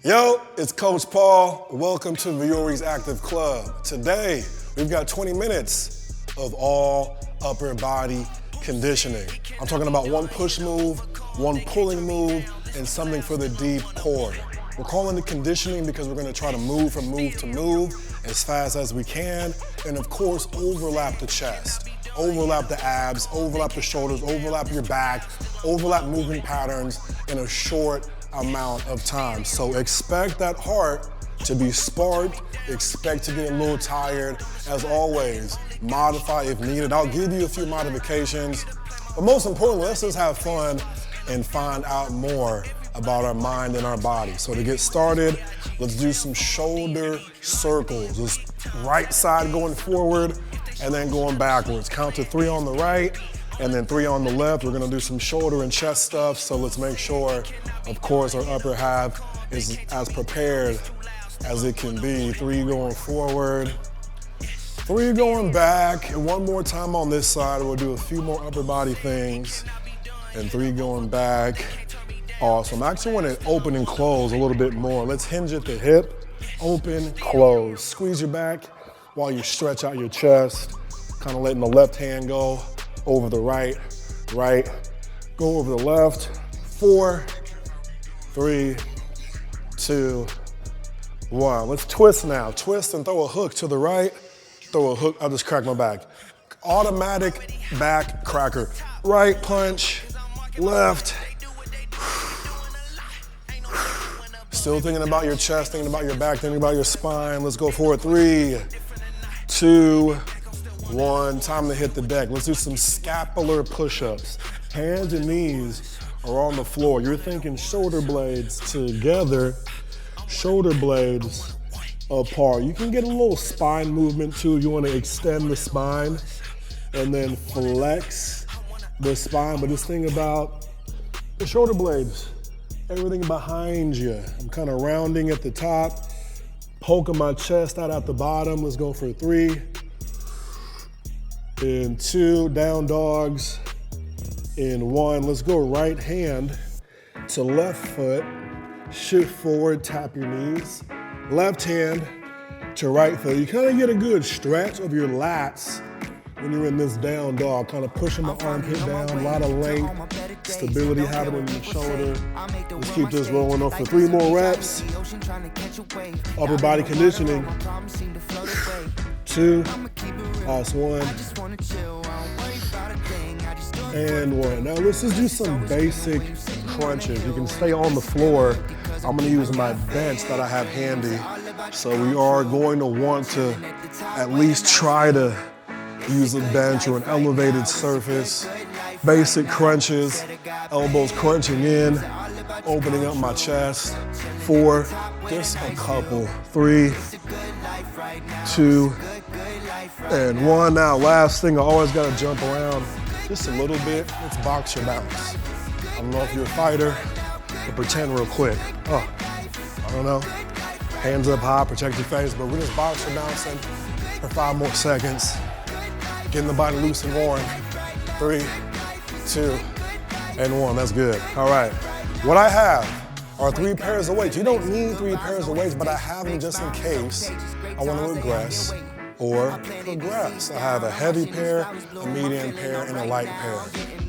Yo, it's Coach Paul. Welcome to Viori's Active Club. Today, we've got 20 minutes of all upper body conditioning. I'm talking about one push move, one pulling move, and something for the deep core. We're calling it conditioning because we're gonna try to move from move to move as fast as we can, and of course, overlap the chest, overlap the abs, overlap the shoulders, overlap your back, overlap movement patterns in a short amount of time. So expect that heart to be sparked, expect to get a little tired. As always, modify if needed. I'll give you a few modifications, but most importantly, let's just have fun and find out more about our mind and our body. So to get started, let's do some shoulder circles. Just right side going forward and then going backwards. Count to 3 on the right and then 3 on the left. We're gonna do some shoulder and chest stuff, so let's make sure, of course, our upper half is as prepared as it can be. 3 going forward, 3 going back, and one more time on this side. We'll do a few more upper body things, and 3 going back. Awesome. I actually want to open and close a little bit more. Let's hinge at the hip, open, close. Squeeze your back while you stretch out your chest, kind of letting the left hand go over the right, go over the left. 4, 3, 2, 1. Let's twist now. Twist and throw a hook to the right, throw a hook, I'll just crack my back. Automatic back cracker. Right punch, left. Still thinking about your chest, thinking about your back, thinking about your spine. Let's go for it. 3, 2, 1. Time to hit the deck. Let's do some scapular push-ups. Hands and knees are on the floor. You're thinking shoulder blades together, shoulder blades apart. You can get a little spine movement too. You want to extend the spine and then flex the spine. But just think about the shoulder blades, everything behind you. I'm kind of rounding at the top, poking my chest out at the bottom. Let's go for 3 and 2, down dogs, in 1. Let's go right hand to left foot, shift forward, tap your knees. Left hand to right foot. You kind of get a good stretch of your lats when you're in this down dog, kind of pushing the armpit down, a lot of length, stability happening in the shoulder. Let's keep this rolling on for 3 more reps. Upper body conditioning. 2, last 1, and 1. Now let's just do some basic crunches. You can stay on the floor. I'm gonna use my bench that I have handy. So we are going to want to at least try to use a bench or an elevated surface. Basic crunches, elbows crunching in, opening up my chest. 4, just a couple. 3, 2, and 1. Now, last thing, I always gotta jump around just a little bit. It's boxer bounce. I don't know if you're a fighter, but pretend real quick. Oh, I don't know. Hands up high, protect your face, but we're just boxer bouncing for 5 more seconds. Getting the body loose and warm. 3, 2, and 1. That's good. All right. What I have are 3 pairs of weights. You don't need 3 pairs of weights, but I have them just in case I want to regress or progress. I have a heavy pair, a medium pair, and a light pair.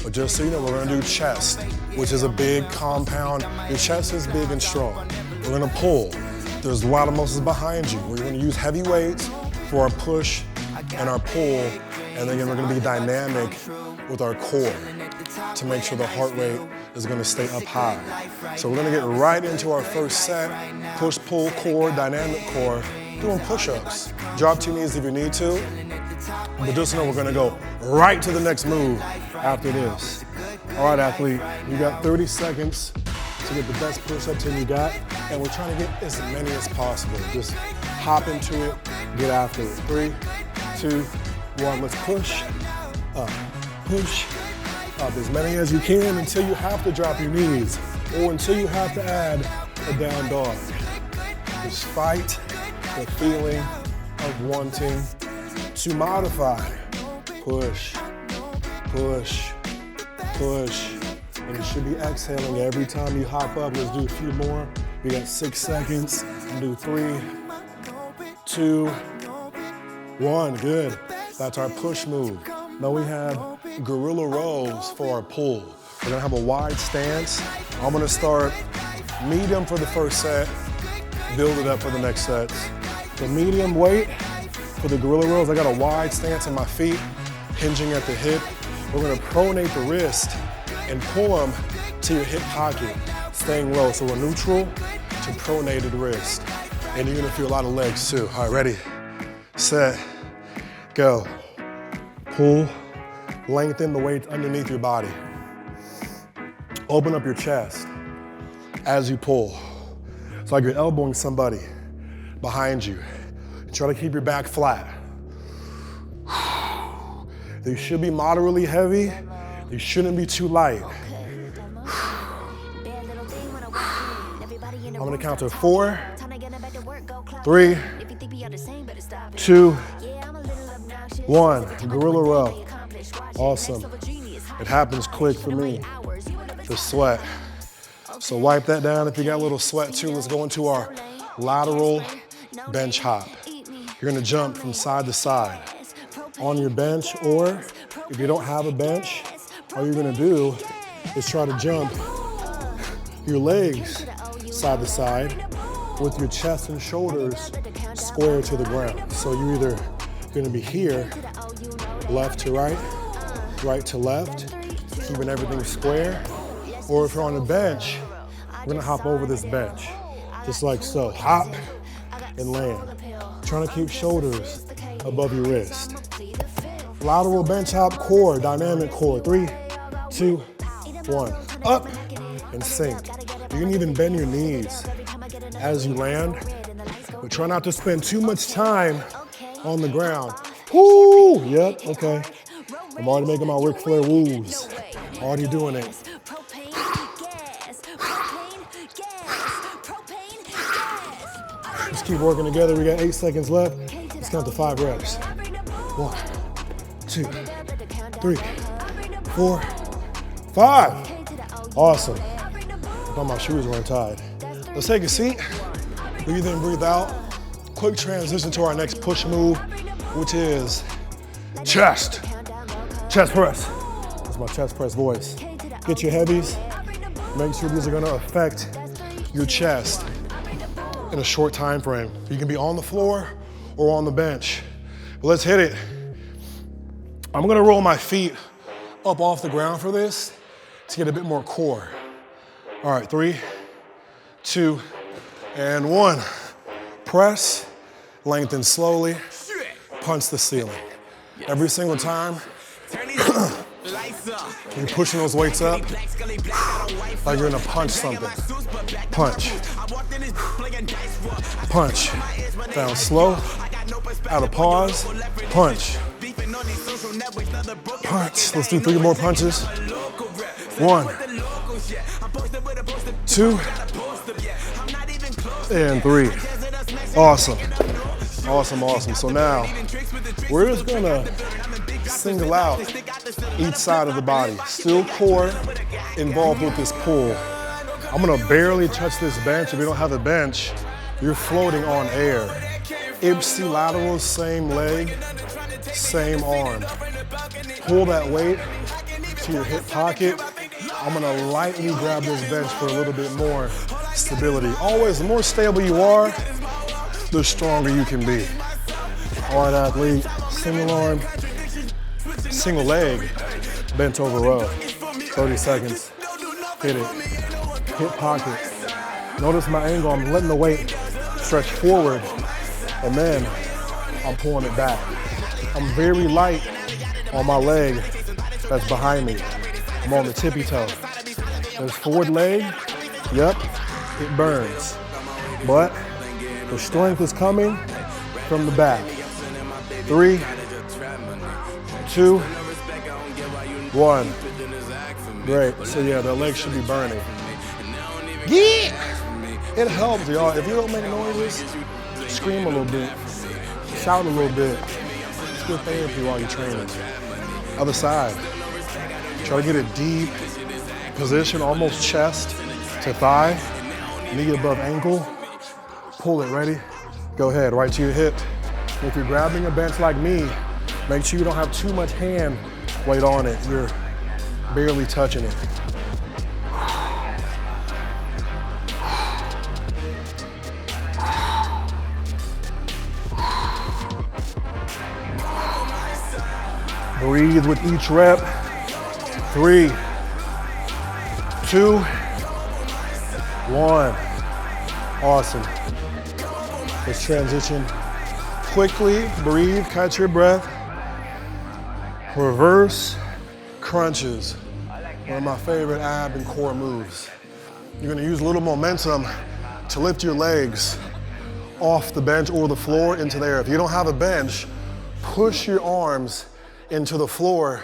But just so you know, we're gonna do chest, which is a big compound. Your chest is big and strong. We're gonna pull. There's a lot of muscles behind you. We're gonna use heavy weights for our push and our pull, and then we're gonna be dynamic with our core to make sure the heart rate is gonna stay up high. So we're gonna get right into our first set, push, pull, core, dynamic core, doing push-ups. Drop to your knees if you need to, but just know we're gonna go right to the next move after this. All right, athlete, you got 30 seconds to get the best push-ups in you got, and we're trying to get as many as possible. Just hop into it, get after it. 3, 2, 1, let's push up, as many as you can until you have to drop your knees or until you have to add a down dog. Just fight the feeling of wanting to modify. Push, push, push. And you should be exhaling every time you hop up. Let's do a few more. We got 6 seconds. Do 3, 2, 1. Good. That's our push move. Now we have gorilla rows for our pull. We're gonna have a wide stance. I'm gonna start medium for the first set, build it up for the next sets. The medium weight for the gorilla rows, I got a wide stance in my feet, hinging at the hip. We're gonna pronate the wrist and pull them to your hip pocket, staying low. So we're neutral to pronated wrist. And you're gonna feel a lot of legs too. All right, ready, set, go. Pull, lengthen the weight underneath your body. Open up your chest as you pull. It's like you're elbowing somebody behind you. Try to keep your back flat. They should be moderately heavy. They shouldn't be too light. I'm gonna count to 4, 3, 2, 1. Gorilla row. Awesome. It happens quick for me. The sweat. So wipe that down if you got a little sweat too. Let's go into our lateral bench hop. You're gonna jump from side to side on your bench, or if you don't have a bench, all you're gonna do is try to jump your legs side to side with your chest and shoulders square to the ground. So you're either gonna be here, left to right, right to left, keeping everything square, or if you're on a bench, we're gonna hop over this bench, just like so. Hop and land. Trying to keep shoulders above your wrist. Lateral bench hop core, dynamic core. 3, 2, 1. Up and sink. You can even bend your knees as you land, but try not to spend too much time on the ground. Woo! Yep, okay. I'm already making my Ric Flair woos. Already doing it. Let's keep working together. We got 8 seconds left. Let's count to 5 reps. 1, 2, 3, 4, 5. Awesome. I thought my shoes were untied. Let's take a seat. Breathe in, breathe out. Quick transition to our next push move, which is chest. Chest press. That's my chest press voice. Get your heavies. Make sure these are gonna affect your chest in a short time frame. You can be on the floor or on the bench. But let's hit it. I'm gonna roll my feet up off the ground for this to get a bit more core. All right, 3, 2, and 1. Press, lengthen slowly, punch the ceiling. Every single time, you're pushing those weights up like you're gonna punch something. Punch. Punch. Down slow, out of pause, punch. Punch. Let's do 3 more punches. 1, 2, and 3. Awesome. Awesome, awesome. So now, we're just gonna single out each side of the body. Still core involved with this pull. I'm gonna barely touch this bench. If you don't have a bench, you're floating on air. Ipsilateral, same leg, same arm. Pull that weight to your hip pocket. I'm gonna lightly grab this bench for a little bit more stability. Always, the more stable you are, the stronger you can be. All right, athlete, single arm, single leg, bent over row. 30 seconds, hit it, hip pocket. Notice my angle, I'm letting the weight stretch forward, and then I'm pulling it back. I'm very light on my leg that's behind me. I'm on the tippy toe. There's forward leg, yep, it burns. But the strength is coming from the back. 3, 2, 1. Great, so yeah, the leg should be burning. Yeah! It helps, y'all. If you don't make noises, scream a little bit, shout a little bit. It's good therapy while you're training. Other side. Try to get a deep position, almost chest to thigh. Knee above ankle, pull it, ready? Go ahead, right to your hip. If you're grabbing a bench like me, make sure you don't have too much hand weight on it. You're barely touching it. Breathe with each rep. 3, 2, 1. Awesome. Let's transition quickly. Breathe, catch your breath. Reverse crunches. One of my favorite ab and core moves. You're gonna use a little momentum to lift your legs off the bench or the floor into the air. If you don't have a bench, push your arms into the floor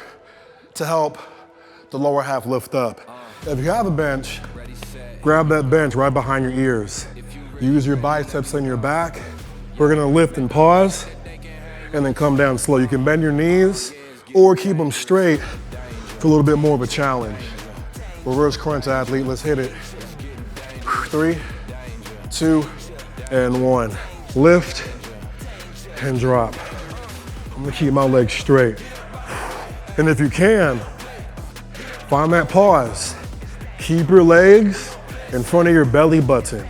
to help the lower half lift up. If you have a bench, grab that bench right behind your ears. Use your biceps and your back. We're gonna lift and pause, and then come down slow. You can bend your knees or keep them straight for a little bit more of a challenge. Reverse crunch, athlete, let's hit it. 3, 2, and 1. Lift and drop. I'm gonna keep my legs straight. And if you can, find that pause. Keep your legs in front of your belly button.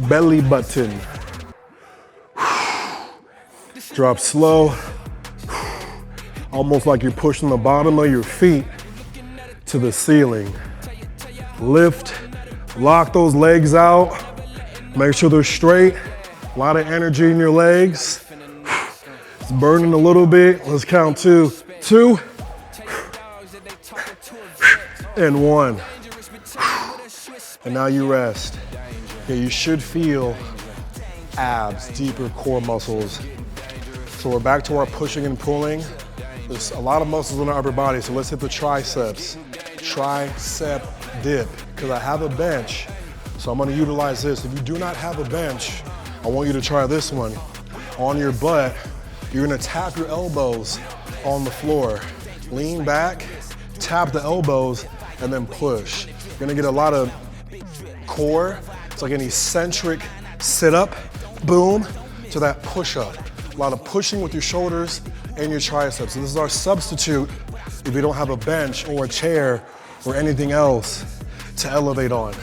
Belly button. Drop slow. Almost like you're pushing the bottom of your feet to the ceiling. Lift, lock those legs out. Make sure they're straight. A lot of energy in your legs. It's burning a little bit. Let's count 2, 2, and 1. And now you rest. Okay, you should feel abs, deeper core muscles. So we're back to our pushing and pulling. There's a lot of muscles in our upper body, so let's hit the triceps. Tricep dip, because I have a bench, so I'm gonna utilize this. If you do not have a bench, I want you to try this one. On your butt, you're gonna tap your elbows on the floor. Lean back, tap the elbows, and then push. You're gonna get a lot of core. It's like an eccentric sit-up, boom, to that push-up. A lot of pushing with your shoulders and your triceps. And this is our substitute if you don't have a bench or a chair or anything else to elevate on.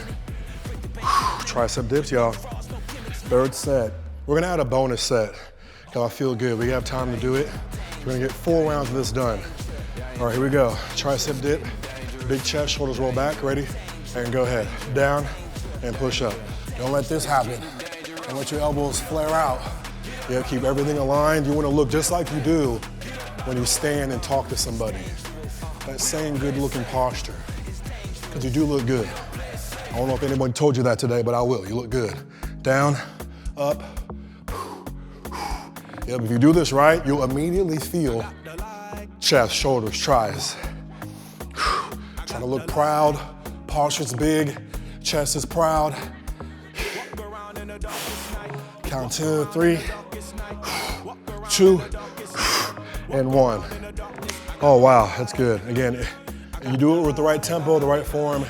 Tricep dips, y'all. Third set. We're gonna add a bonus set. I feel good. We have time to do it. We're gonna get 4 rounds of this done. All right, here we go. Tricep dip, big chest, shoulders roll back, ready? And go ahead, down and push up. Don't let this happen. Don't let your elbows flare out. Yeah, keep everything aligned. You wanna look just like you do when you stand and talk to somebody. That same good looking posture, because you do look good. I don't know if anyone told you that today, but I will. You look good. Down, up. Yep, if you do this right, you'll immediately feel chest, shoulders, tries. Trying to look proud, posture's big, chest is proud. Count 2, 3, 2, and 1. Oh wow, that's good. Again, if you do it with the right tempo, the right form,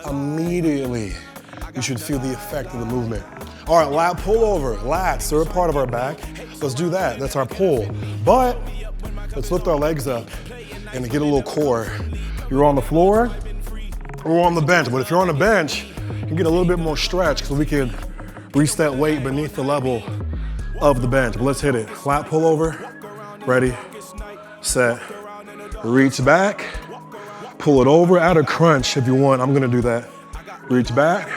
immediately you should feel the effect of the movement. All right, lat pull over. Lats, they're a part of our back. Let's do that, that's our pull. But let's lift our legs up and get a little core. You're on the floor or on the bench, but if you're on the bench, you can get a little bit more stretch so we can reach that weight beneath the level of the bench. But let's hit it. Lat pull over, ready, set, reach back, pull it over, add a crunch if you want. I'm gonna do that. Reach back.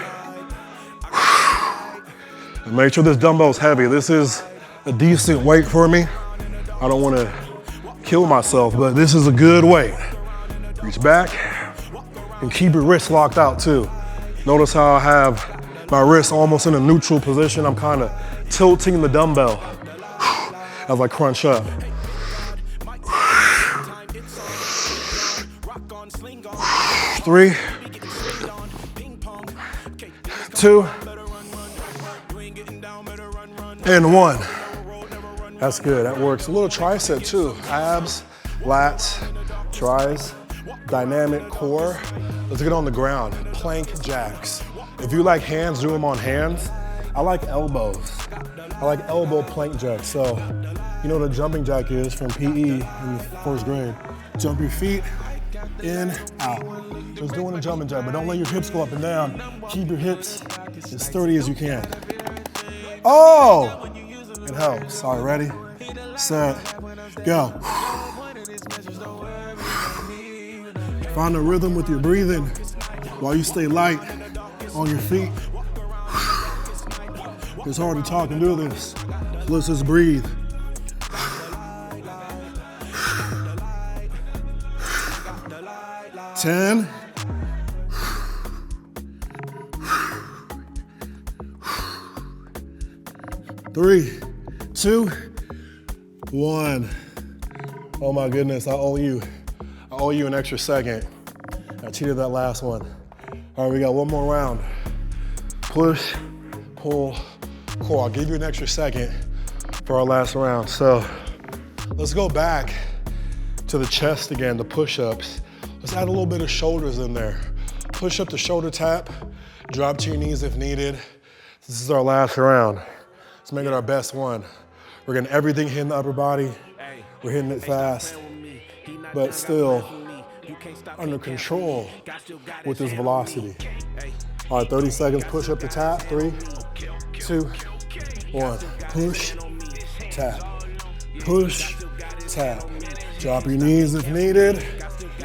And make sure this dumbbell's heavy. This is a decent weight for me. I don't wanna kill myself, but this is a good weight. Reach back and keep your wrists locked out too. Notice how I have my wrists almost in a neutral position. I'm kind of tilting the dumbbell as I crunch up. 3, 2, and 1. That's good, that works. A little tricep too. Abs, lats, tries, dynamic core. Let's get on the ground. Plank jacks. If you like hands, do them on hands. I like elbows. I like elbow plank jacks. So, you know what a jumping jack is from PE in the first grade. Jump your feet in, out. Just doing a jumping jack, but don't let your hips go up and down. Keep your hips as sturdy as you can. Oh, it helps. All right, ready, set, go. Find a rhythm with your breathing while you stay light on your feet. It's hard to talk and do this. Let's just breathe. 10. 3, 2, 1. Oh my goodness, I owe you an extra second. I cheated that last one. All right, we got one more round. Push, pull, pull. I'll give you an extra second for our last round. So let's go back to the chest again, the push-ups. Let's add a little bit of shoulders in there. Push up to shoulder tap, drop to your knees if needed. This is our last round. Let's make it our best one. We're getting everything hitting the upper body. We're hitting it fast, but still under control with this velocity. All right, 30 seconds, push up to tap. 3, 2, 1. Push, tap, push, tap. Drop your knees if needed.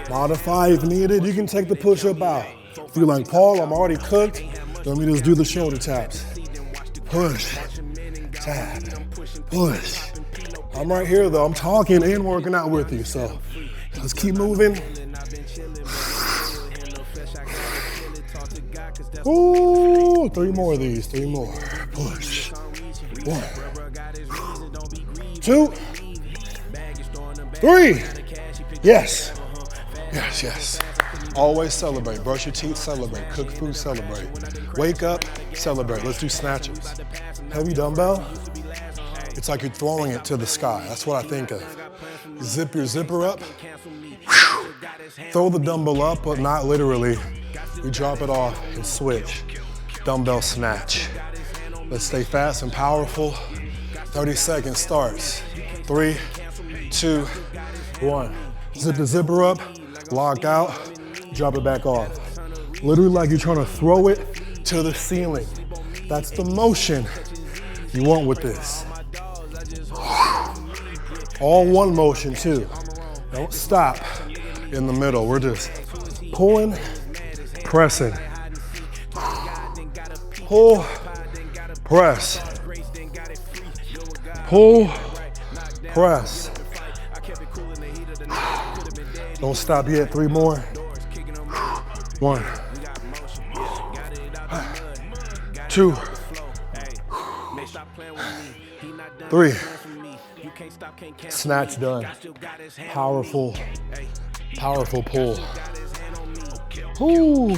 Modify if needed. You can take the push-up out. If you're like, Paul, I'm already cooked, let me just do the shoulder taps. Push, tap, push. I'm right here though. I'm talking and working out with you, so let's keep moving. Ooh, 3 more of these, 3 more. Push. 1, 2, 3. Yes. Yes, yes. Always celebrate. Brush your teeth, celebrate. Cook food, celebrate. Wake up, celebrate. Let's do snatches. Heavy dumbbell. It's like you're throwing it to the sky. That's what I think of. Zip your zipper up. Throw the dumbbell up, but not literally. You drop it off and switch. Dumbbell snatch. Let's stay fast and powerful. 30 seconds starts. 3, 2, 1. Zip the zipper up, lock out, drop it back off. Literally like you're trying to throw it to the ceiling. That's the motion you want with this. All one motion too. Don't stop in the middle. We're just pulling, pressing. Pull, press. Pull, press. Don't stop yet. 3 more. 1, 2, 3. Snatch done. Powerful, powerful pull. Ooh.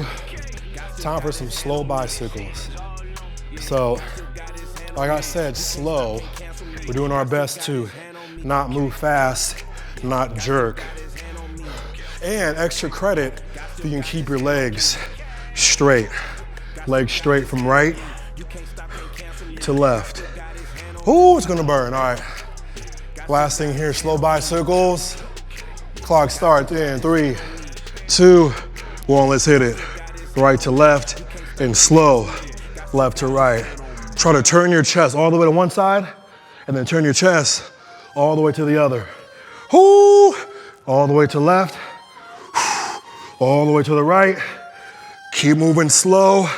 Time for some slow bicycles. So, like I said, slow. We're doing our best to not move fast, not jerk. And extra credit, you can keep your legs straight. Legs straight from right to left. Ooh, it's gonna burn, all right. Last thing here, slow bicycles. Clock starts in 3, 2, 1, let's hit it. Right to left and slow, left to right. Try to turn your chest all the way to one side and then turn your chest all the way to the other. Ooh, all the way to left, all the way to the right. Keep moving slow,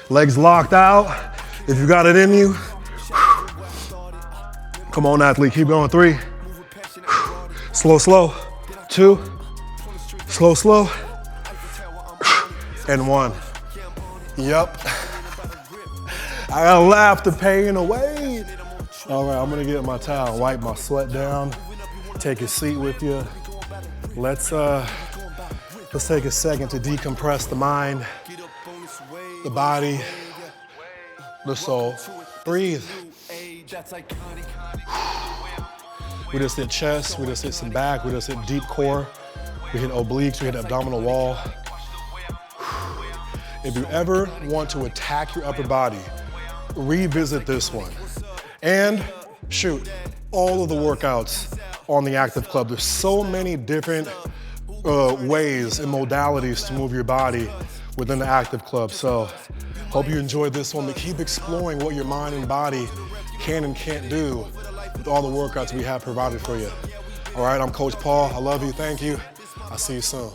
legs locked out. If you got it in you, come on athlete, keep going. 3, slow, slow, 2, slow, slow, and 1. Yep. I gotta laugh the pain away. All right, I'm gonna get my towel, wipe my sweat down, take a seat with you. Let's take a second to decompress the mind, the body, the soul. Breathe. We just hit chest, we just hit some back, we just hit deep core, we hit obliques, we hit abdominal wall. If you ever want to attack your upper body, revisit this one. And shoot, all of the workouts on the Active Club. There's so many different ways and modalities to move your body within the Active Club. So hope you enjoyed this one, but keep exploring what your mind and body can and can't do with all the workouts we have provided for you. All right, I'm Coach Paul. I love you. Thank you. I'll see you soon.